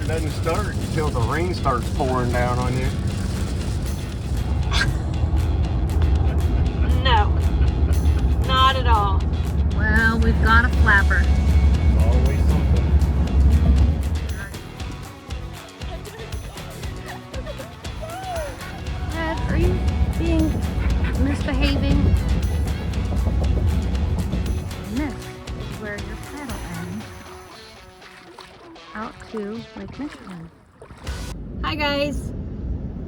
doesn't start until the rain starts pouring down on you. No, not at all. Well, we've got a flapper. Always something. Dad, are you being misbehaving? And this is where your paddle ends out to Lake Michigan. Hi guys,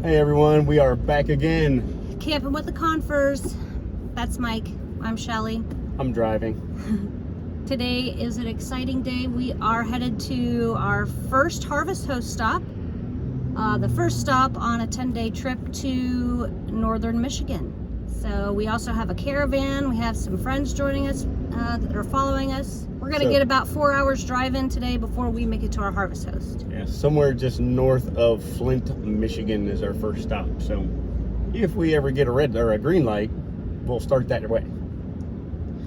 Hey everyone, we are back again. camping with the Confers. That's Mike. I'm Shelly. I'm driving. Today is an exciting day. We are headed to our first Harvest Host stop. The first stop on a 10-day trip to northern Michigan. So we also have a caravan. We have some friends joining us that are following us. We're gonna get about 4 hours drive in today before we make it to our Harvest Host. Yeah, somewhere just north of Flint, Michigan is our first stop. So if we ever get a red or a green light, we'll start that way.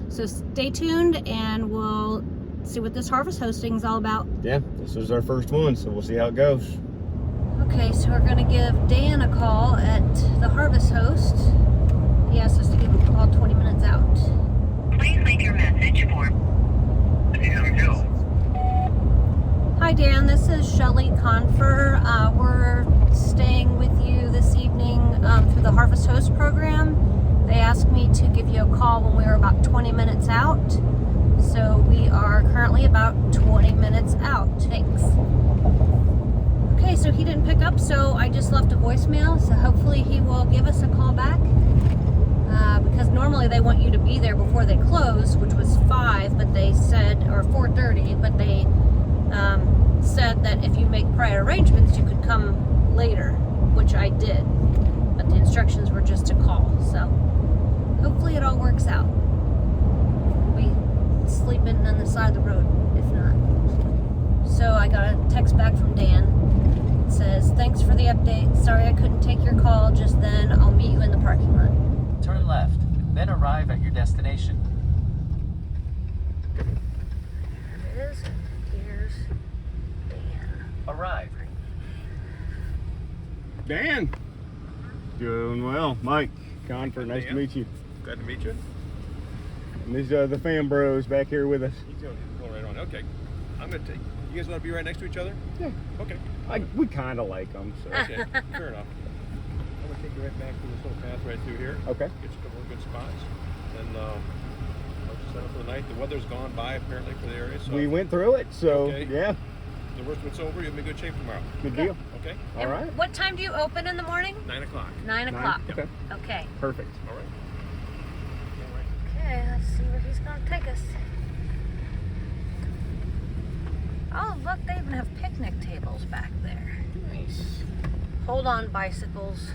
So stay tuned and we'll see what this Harvest Hosting is all about. Yeah, this is our first one, so we'll see how it goes. Okay, so we're gonna give Dan a call at the Harvest Host. He asked us to give him a call 20 minutes out. Please leave your message for... Hi Dan, this is Shelly Confer. We're staying with you this evening through the Harvest Host program. They asked me to give you a call when we were about 20 minutes out. So we are currently about 20 minutes out. Thanks. Okay, so he didn't pick up, so I just left a voicemail. So hopefully he will give us a call back. Because normally they want you to be there before they close, which was 5, but they said, or 4:30, but they said that if you make prior arrangements, you could come later, which I did. But the instructions were just to call, so hopefully it all works out. We'll be sleeping on the side of the road, if not. So I got a text back from Dan. It says, thanks for the update. Sorry I couldn't take your call just then. I'll meet you in the parking lot. Turn left, then arrive at your destination. There it is. Here's Dan. Arrive. Dan! Doing well. Mike, Confer, nice to meet you. Glad to meet you. And these are the fam bros back here with us. He's going right on. Okay. I'm going to take... You guys want to be right next to each other? Yeah. Okay. We kind of like them, so. Okay. Fair enough. I'm going to take you right back through this little path right through here. Okay. Get you a couple of good spots. And I'll just set up for the night. The weather's gone by apparently for the area. So We went through it, so Okay. yeah, the worst of it's over. You'll be in good shape tomorrow. good deal. Okay? All right. What time do you open in the morning? 9 o'clock. 9 o'clock. Okay, Okay. perfect. All right. Okay, let's see where he's gonna take us. Oh, look, they even have picnic tables back there. Nice. Hold on, bicycles.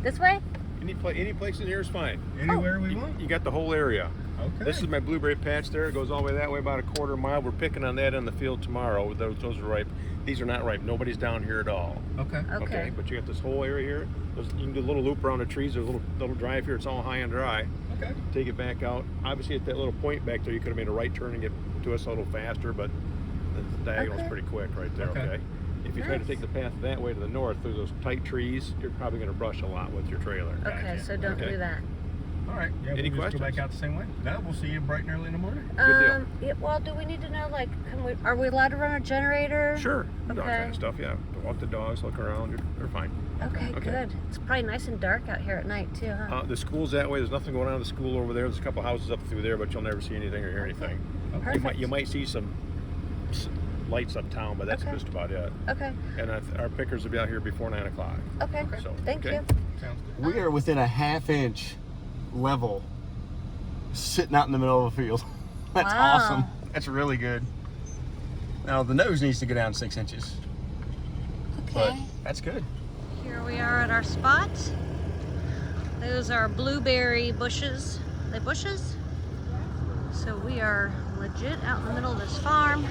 This way? Any place in here is fine. Anywhere we want. You got the whole area. Okay. This is my blueberry patch there. It goes all the way that way about a quarter mile. We're picking on that in the field tomorrow. Those are ripe. These are not ripe. Nobody's down here at all. Okay. Okay. But you got this whole area here. You can do a little loop around the trees. There's a little drive here. It's all high and dry. Okay. Take it back out. Obviously, at that little point back there, you could have made a right turn and get to us a little faster, but the diagonal's Okay. pretty quick right there. Okay. Okay. If you try to Nice. take the path that way to the north through those tight trees, you're probably going to brush a lot with your trailer. Okay, so don't Okay. do that. All right. Yeah, Any we'll just go questions? back out the same way. No, we'll see you bright and early in the morning. deal. Yeah, well, do we need to know, like, are we allowed to run a generator? Sure. Dog Okay. kind of stuff, yeah. Walk the dogs, look around. They're fine. Okay, Okay. good. It's probably nice and dark out here at night, too, huh? The school's that way. There's nothing going on in the school over there. There's a couple houses up through there, but you'll never see anything or hear anything. Perfect. You might see some lights uptown, but that's Okay. just about it. Okay, And our pickers will be out here before 9 o'clock. okay. So, Thank okay. you. Sounds good. We are within a half-inch level, sitting out in the middle of a field. That's Wow. awesome. That's really good. Now the nose needs to go down 6 inches, but Okay. that's good. Here we are at our spot. Those are blueberry bushes. Are they bushes? So we are legit out in the middle of this farm.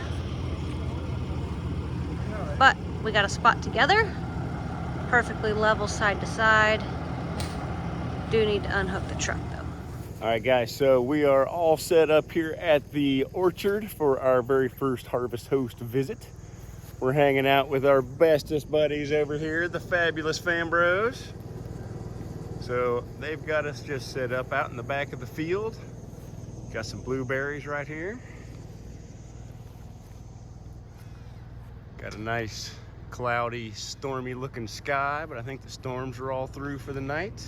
But we got a spot together. Perfectly level side to side. Do need to unhook the truck though. All right, guys, so we are all set up here at the orchard for our very first Harvest Host visit. We're hanging out with our bestest buddies over here, the fabulous Fambros. So they've got us just set up out in the back of the field. Got some blueberries right here. Got a nice cloudy, stormy looking sky, but I think the storms are all through for the night.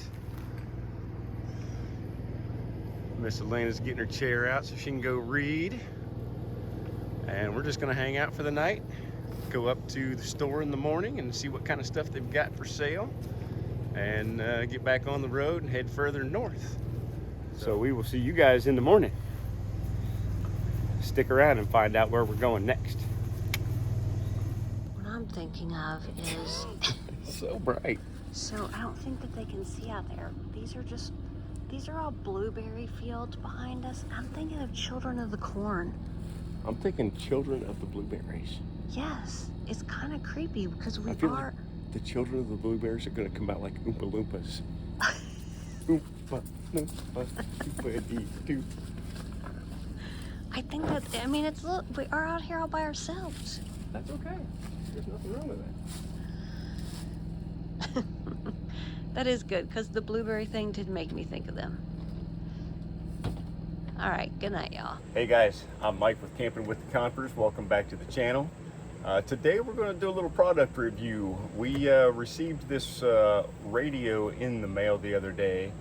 Miss Elena's getting her chair out so she can go read. And we're just gonna hang out for the night, go up to the store in the morning and see what kind of stuff they've got for sale, and get back on the road and head further north. So we will see you guys in the morning. Stick around and find out where we're going next. What I'm thinking of is, So bright. so I don't think that they can see out there. These are all blueberry fields behind us. I'm thinking of Children of the Corn. I'm thinking Children of the Blueberries. Yes, it's kind of creepy because we I feel are. like the children of the blueberries are gonna come out like oompa loompas. Oompa loompa, oompa-dee-doo. I think that, I mean, look, we are out here all by ourselves. That's okay. There's nothing wrong with that. That is good because the blueberry thing did make me think of them. All right, good night, y'all. Hey guys, I'm Mike with Campin with the Confers. Welcome back to the channel. Today we're going to do a little product review. We received this radio in the mail the other day.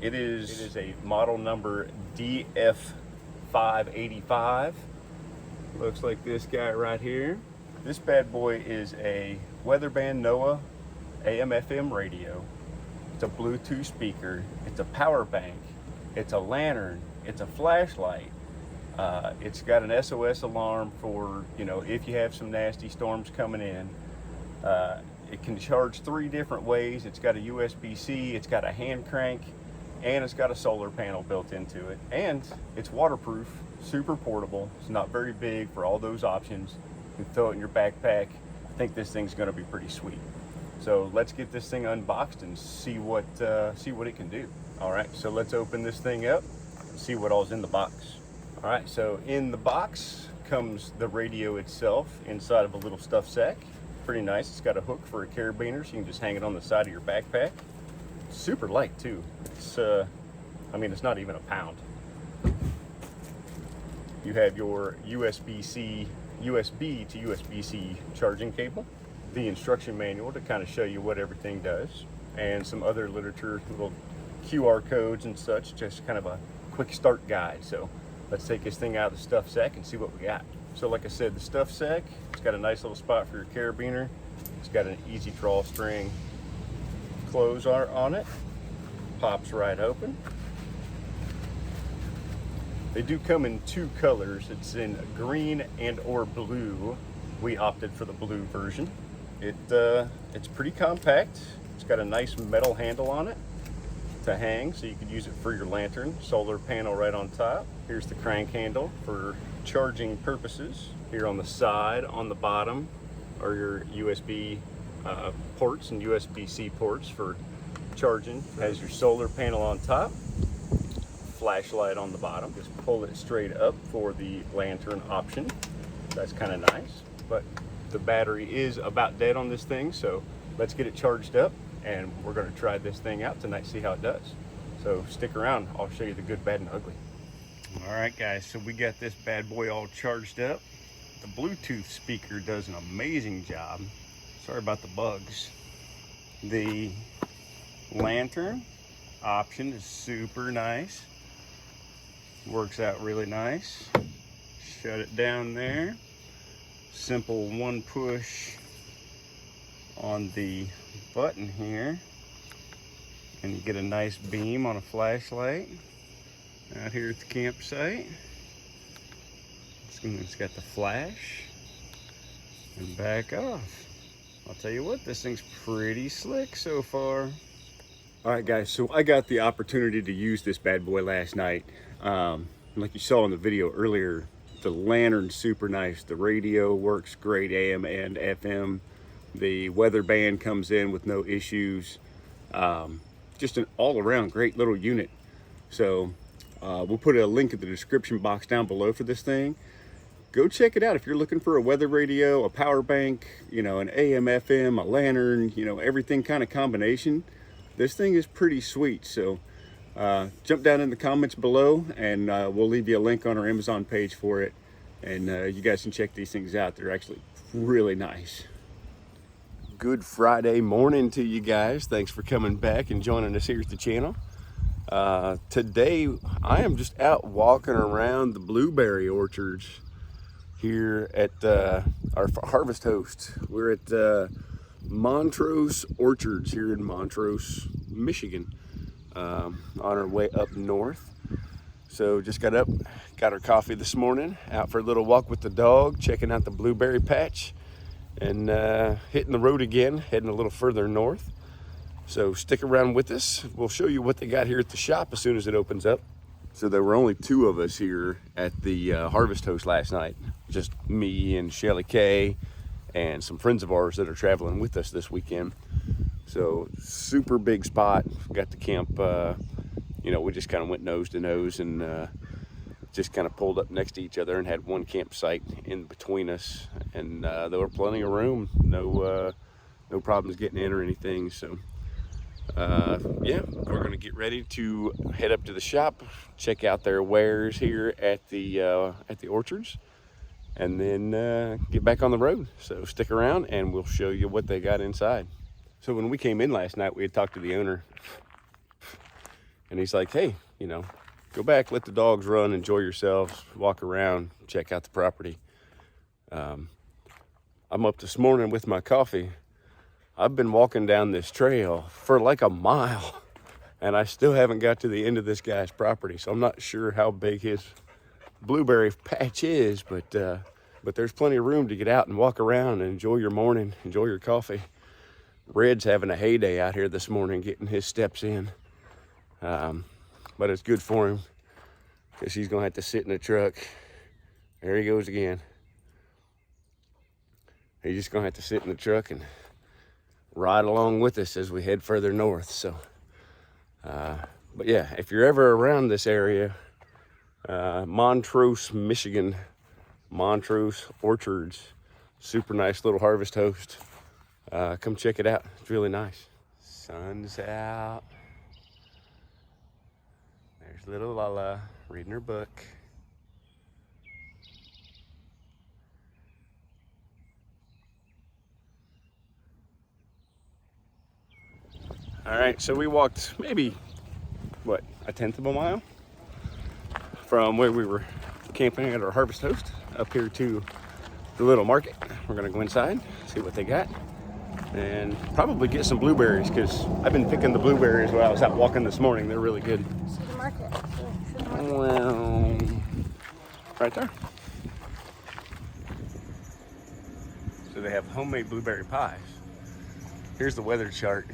It is a model number DF585. Looks like this guy right here. This bad boy is a Weatherband NOAA AM/FM radio. It's a Bluetooth speaker. It's a power bank. It's a lantern. It's a flashlight. It's got an SOS alarm for, you know, if you have some nasty storms coming in. It can charge 3 different ways. It's got a USB-C, it's got a hand crank, and it's got a solar panel built into it. And it's waterproof, super portable. It's not very big for all those options. You can throw it in your backpack. I think this thing's gonna be pretty sweet. So let's get this thing unboxed and see what it can do. All right, so let's open this thing up and see what all's in the box. All right, so in the box comes the radio itself inside of a little stuff sack. Pretty nice. It's got a hook for a carabiner, so you can just hang it on the side of your backpack. Super light too. It's, I mean, it's not even a pound. You have your USB to USB-C charging cable, the instruction manual to kind of show you what everything does, and some other literature, little QR codes and such, just kind of a quick start guide. So let's take this thing out of the stuff sack and see what we got. So like I said, the stuff sack, it's got a nice little spot for your carabiner. It's got an easy drawstring close on it. Pops right open. They do come in 2 colors. It's in green and or blue. We opted for the blue version. It's pretty compact. It's got a nice metal handle on it to hang, so you could use it for your lantern. Solar panel right on top. Here's the crank handle for charging purposes. Here on the side, on the bottom, are your USB ports and USB-C ports for charging. Has your solar panel on top, flashlight on the bottom. Just pull it straight up for the lantern option. That's kind of nice, but the battery is about dead on this thing, so let's get it charged up and we're going to try this thing out tonight, see how it does. So stick around, I'll show you the good, bad, and ugly. All right guys, so we got this bad boy all charged up. The Bluetooth speaker does an amazing job. Sorry about the bugs. The lantern option is super nice. Works out really nice. Shut it down there. Simple 1 push on the button here, and you get a nice beam on a flashlight out here at the campsite. It's got the flash and back off. I'll tell you what, this thing's pretty slick so far. All right, guys, so I got the opportunity to use this bad boy last night. Like you saw in the video earlier, the lantern's super nice. The radio works great, AM and FM. The weather band comes in with no issues. Just an all-around great little unit. So we'll put a link in the description box down below for this thing. Go check it out if you're looking for a weather radio, a power bank, you know, an AM, FM, a lantern, you know, everything kind of combination. This thing is pretty sweet. So jump down in the comments below and we'll leave you a link on our Amazon page for it. And you guys can check these things out. They're actually really nice. Good Friday morning to you guys. Thanks for coming back and joining us here at the channel. Today I am just out walking around the blueberry orchards here at our harvest host. We're at Montrose Orchards here in Montrose, Michigan, on our way up north. So just got up, got our coffee this morning, out for a little walk with the dog, checking out the blueberry patch, and hitting the road again, heading a little further north. So stick around with us. We'll show you what they got here at the shop as soon as it opens up. So there were only 2 of us here at the harvest host last night. Just me and Shelly Kay and some friends of ours that are traveling with us this weekend. So super big spot. Got to camp, you know, we just kind of went nose to nose and just kind of pulled up next to each other and had one campsite in between us. And there were plenty of room. No problems getting in or anything. So yeah, we're gonna get ready to head up to the shop, check out their wares here at the orchards, and then get back on the road. So stick around and we'll show you what they got inside. So when we came in last night, we had talked to the owner, and he's like, hey, you know, go back, let the dogs run, enjoy yourselves, walk around, check out the property. I'm up this morning with my coffee. I've been walking down this trail for like a mile and I still haven't got to the end of this guy's property. So I'm not sure how big his blueberry patch is, but there's plenty of room to get out and walk around and enjoy your morning, enjoy your coffee. Red's having a heyday out here this morning, getting his steps in. But it's good for him because he's gonna have to sit in the truck. There he goes again. He's just gonna have to sit in the truck and ride along with us as we head further north. So but yeah, if you're ever around this area, Montrose, Michigan, Montrose Orchards, super nice little harvest host. Come check it out. It's really nice. Sun's out. There's little Lala reading her book. All right, so we walked maybe, what, a 1/10 of a mile from where we were camping at our harvest host up here to the little market. We're gonna go inside, see what they got, and probably get some blueberries because I've been picking the blueberries while I was out walking this morning. They're really good. See the market. See the market. Well, right there. So they have homemade blueberry pies. Here's the weather chart.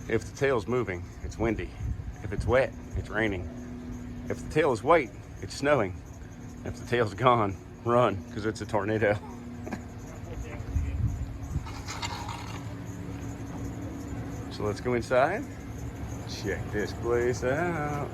If the tail's moving, it's windy. If it's wet, it's raining. If the tail is white, it's snowing. If the tail's gone, run, because it's a tornado. So let's go inside, check this place out.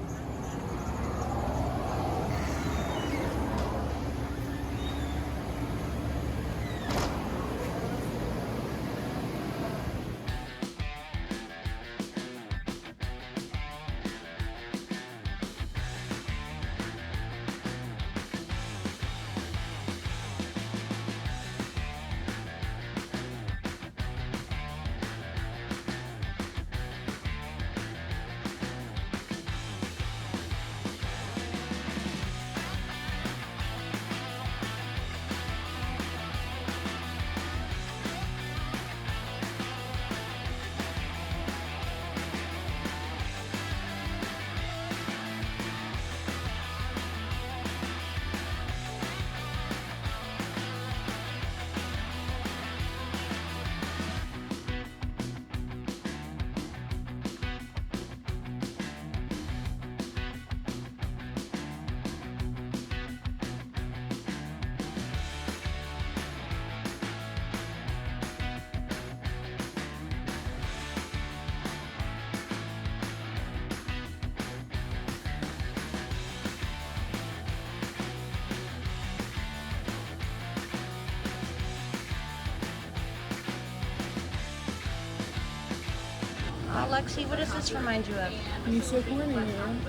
Lexi, what does this remind you of? You so corny, man.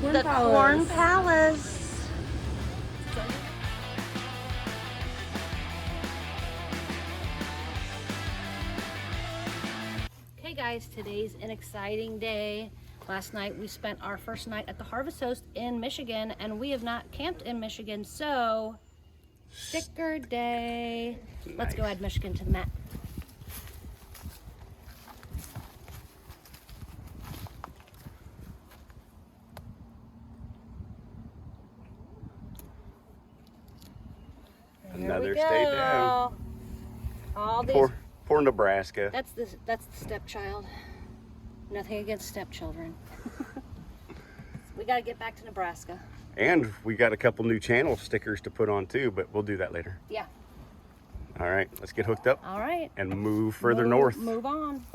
The Corn Palace. Okay guys, today's an exciting day. Last night we spent our first night at the Harvest Host in Michigan, and we have not camped in Michigan, so sticker day. Let's go add Michigan to the map. Another state down. All these. Poor Nebraska. That's the stepchild. Nothing against stepchildren. We got to get back to Nebraska. And we got a couple new channel stickers to put on too, but we'll do that later. Yeah. All right, let's get hooked up All right. and move further north. Move on.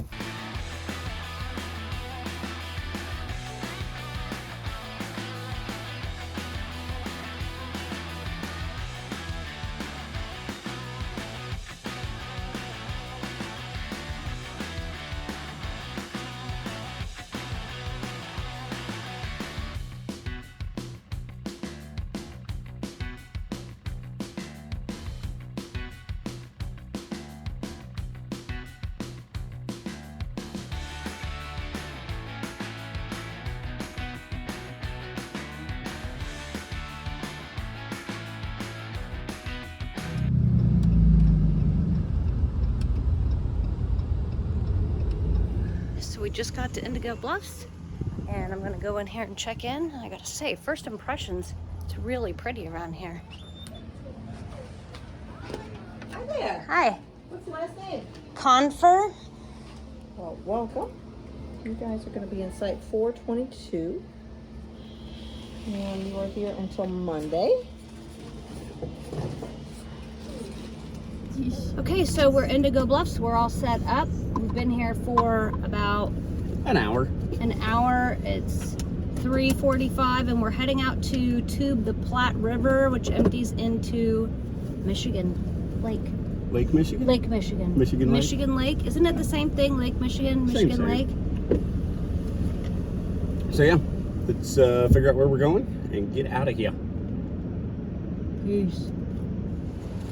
So we just got to Indigo Bluffs, and I'm gonna go in here and check in. I gotta say, first impressions, it's really pretty around here. Hi there. Hi. What's your last name? Confer. Well, welcome. You guys are going to be in site 422. And you are here until Monday. Okay, so we're Indigo Bluffs. We're all set up. We've been here for about An hour. an hour. It's 3:45, and we're heading out to tube the Platte River, which empties into Michigan Lake. Lake Michigan? Lake Michigan. Michigan Lake? Michigan Lake. Isn't it the same thing? Lake Michigan, Michigan same. Lake. So yeah, let's figure out where we're going and get out of here. Peace.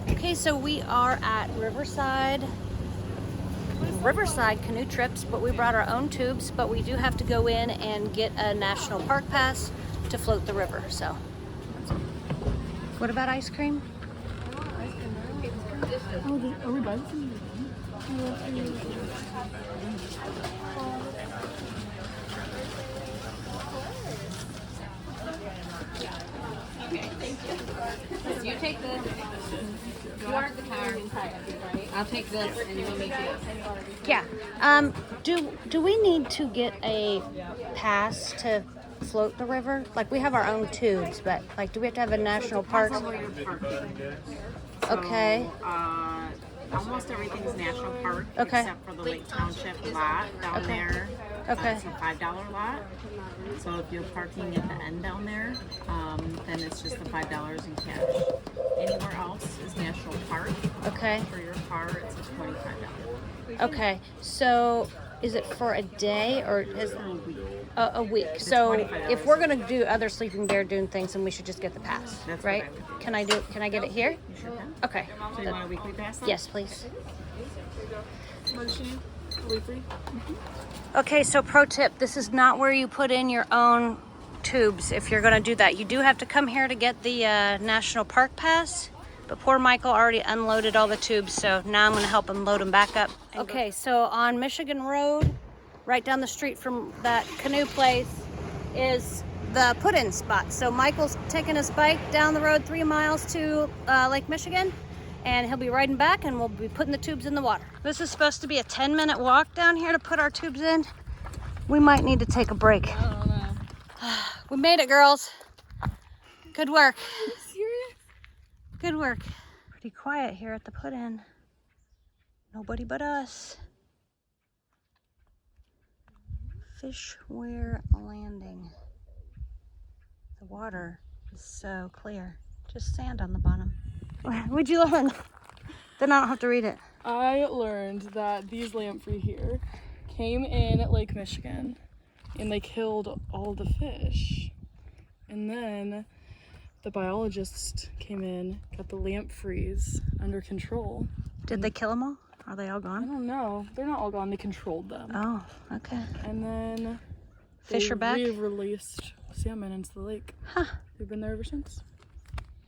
Okay, so we are at Riverside canoe trips, but we brought our own tubes, but we do have to go in and get a national park pass to float the river. So what about ice cream? Are we both? You take this. You are the car. I'll take this, and you will make it. Yeah. Do we need to get a pass to float the river? Like, we have our own tubes, but like, do we have to have a national park? Okay. Almost everything's national park Okay. except for the Lake Township lot down there. Okay. It's a $5 lot. So if you're parking at the end down there, then it's just the $5 in cash. Anywhere else is national park. Okay. For your car, it's a $25. Okay. So is it for a day or is For a week. a week? So $25. if we're gonna do other Sleeping Bear Dune things, then we should just get the pass, That's right? what I would Can I get it here? You sure can. Okay. So you want a weekly pass? then? Yes, please. Okay, so pro tip, this is not where you put in your own tubes if you're gonna do that. You do have to come here to get the National Park Pass, but poor Michael already unloaded all the tubes, so now I'm gonna help him load them back up. Okay, so on Michigan Road, right down the street from that canoe place, is the put-in spot. So Michael's taking his bike down the road 3 miles to Lake Michigan, and he'll be riding back, and we'll be putting the tubes in the water. This is supposed to be a 10-minute walk down here to put our tubes in. We might need to take a break. I don't know. We made it, girls. Good work. Good work. Pretty quiet here at the put-in. Nobody but us. Fishweir Landing. The water is so clear. Just sand on the bottom. What'd you learn? Then I don't have to read it. I learned that these lamprey here came in at Lake Michigan and they killed all the fish. And then the biologist came in, got the lampreys under control. Did they kill them all? Are they all I gone? don't know. They're not all gone. They controlled them. Oh, okay. And then Fish they are back? re-released salmon into the lake. Huh. They've been there ever since.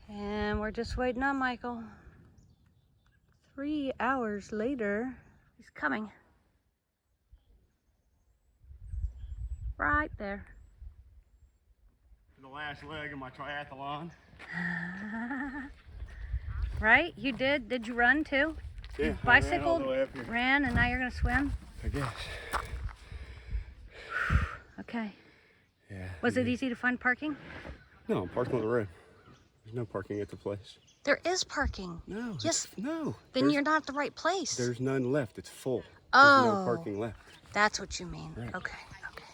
And we're just waiting on Michael. 3 hours later, he's coming. Right there. The last leg of my triathlon. Right? You did? Did you run too? Yeah, You bicycled, I ran all the way up here. ran, and now you're gonna swim? I guess. Okay. Yeah. Was it easy to find parking? No, I'm parking on the road. There's no parking at the place. There is parking. No. Yes. No. Then you're not at the right place. There's none left. It's full. Oh. There's no parking left. That's what you mean. Right. Okay, okay.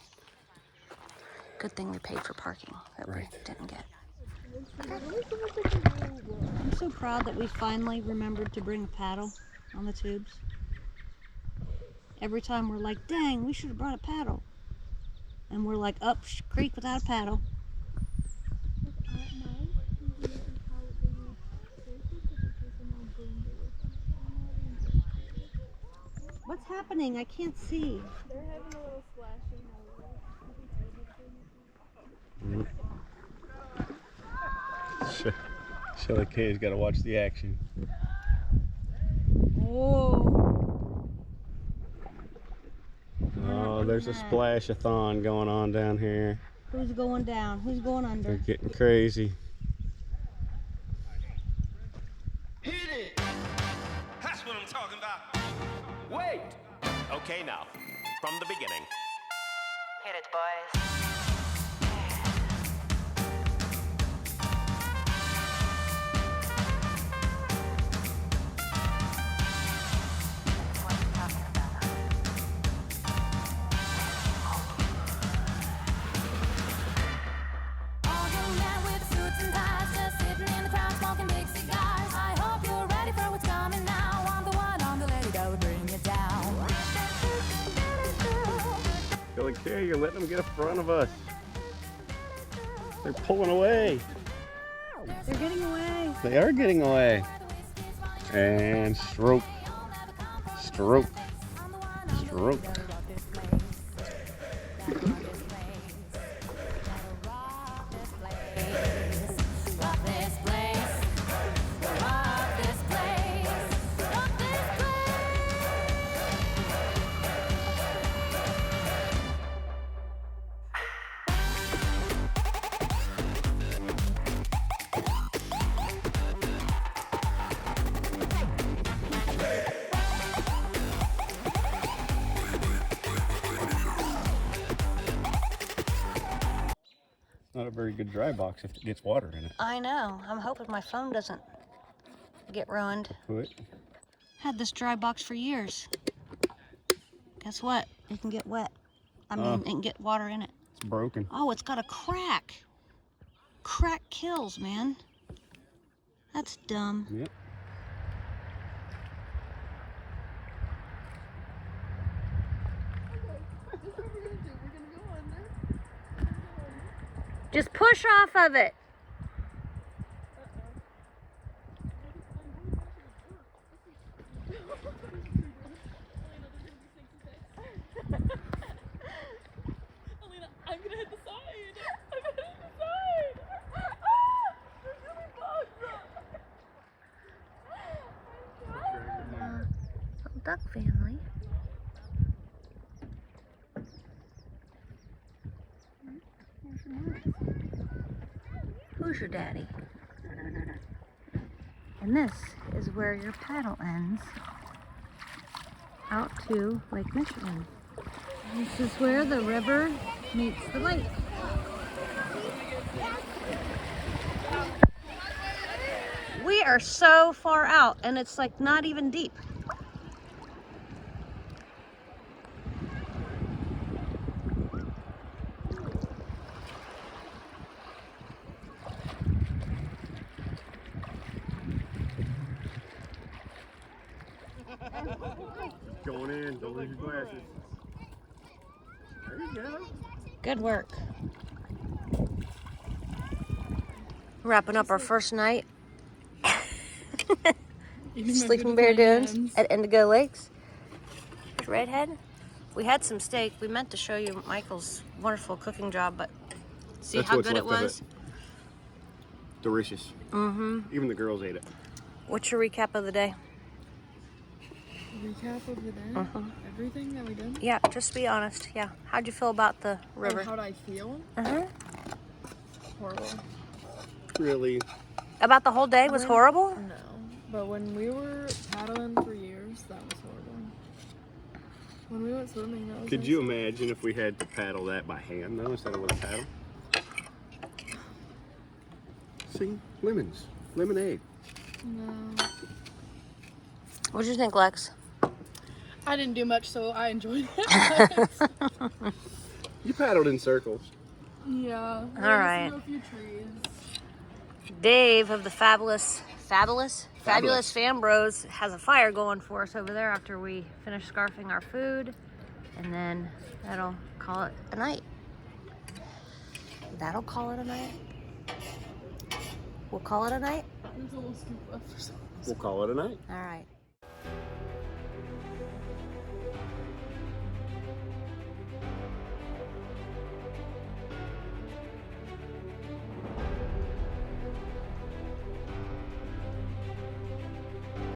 Good thing we paid for parking that Right. we didn't get. I'm so proud that we finally remembered to bring a paddle on the tubes. Every time we're like, dang, we should have brought a paddle. And we're like up creek without a paddle. What's happening? I can't see. They're having a little splashing. Shelly K's got to watch the action. Whoa. Oh, there's a splash-a-thon going on down here. Who's going down? Who's going They're under? getting crazy. Hit it! That's what I'm talking about. Wait! Okay, now, from the beginning. Hit it, boys. What are you talking about? All young men with suits and ties, just sitting in the crowd smoking big cigars. I hope you're ready for what's coming now. I'm the one on the lady that would bring it down. Shelly K, you're letting them get in front of us. They're pulling away. They're getting away. They are getting away. And stroke. Stroke. Stroke. Not a very good dry box if it gets water in it. I know. I'm hoping my phone doesn't get ruined. Put. Had this dry box for years. Guess what? It can get wet. I mean, it can get water in it. It's broken. Oh, it's got a crack. Crack kills, man. That's dumb. Yep. Just push off of it. Alina, I'm gonna hit the side. I'm gonna hit the side. There's really bugs. Little duck family. Who's your daddy? And this is where your paddle ends out to Lake Michigan. This is where the river meets the lake. We are so far out and it's like not even deep. Going in, don't lose your glasses. Good work. Wrapping up our first night. Sleeping Bear Dunes at Indigo Lakes. Redhead. We had some steak. We meant to show you Michael's wonderful cooking job, but see That's how what's good it left of was? Delicious. Mm-hmm. Even the girls ate it. What's your recap of the day? Recap of the day? Everything that we did? Yeah, just be honest. Yeah. How'd you feel about the river? How'd I feel? Uh-huh. Horrible. Really? About the whole day was horrible? No. But when we were paddling for years, that was horrible. When we went swimming, that was Could you imagine if we had to paddle that by hand though instead of with a paddle? See? Lemons. Lemonade. No. What'd you think, Lex? I didn't do much, so I enjoyed it. You paddled in circles. Yeah. All right. A few trees. Dave of the Fabulous Fan Bros has a fire going for us over there after we finish scarfing our food, and then that'll call it a night. That'll call it a night. We'll call it a night. There's a little scoop left for some. We'll call it a night. All right.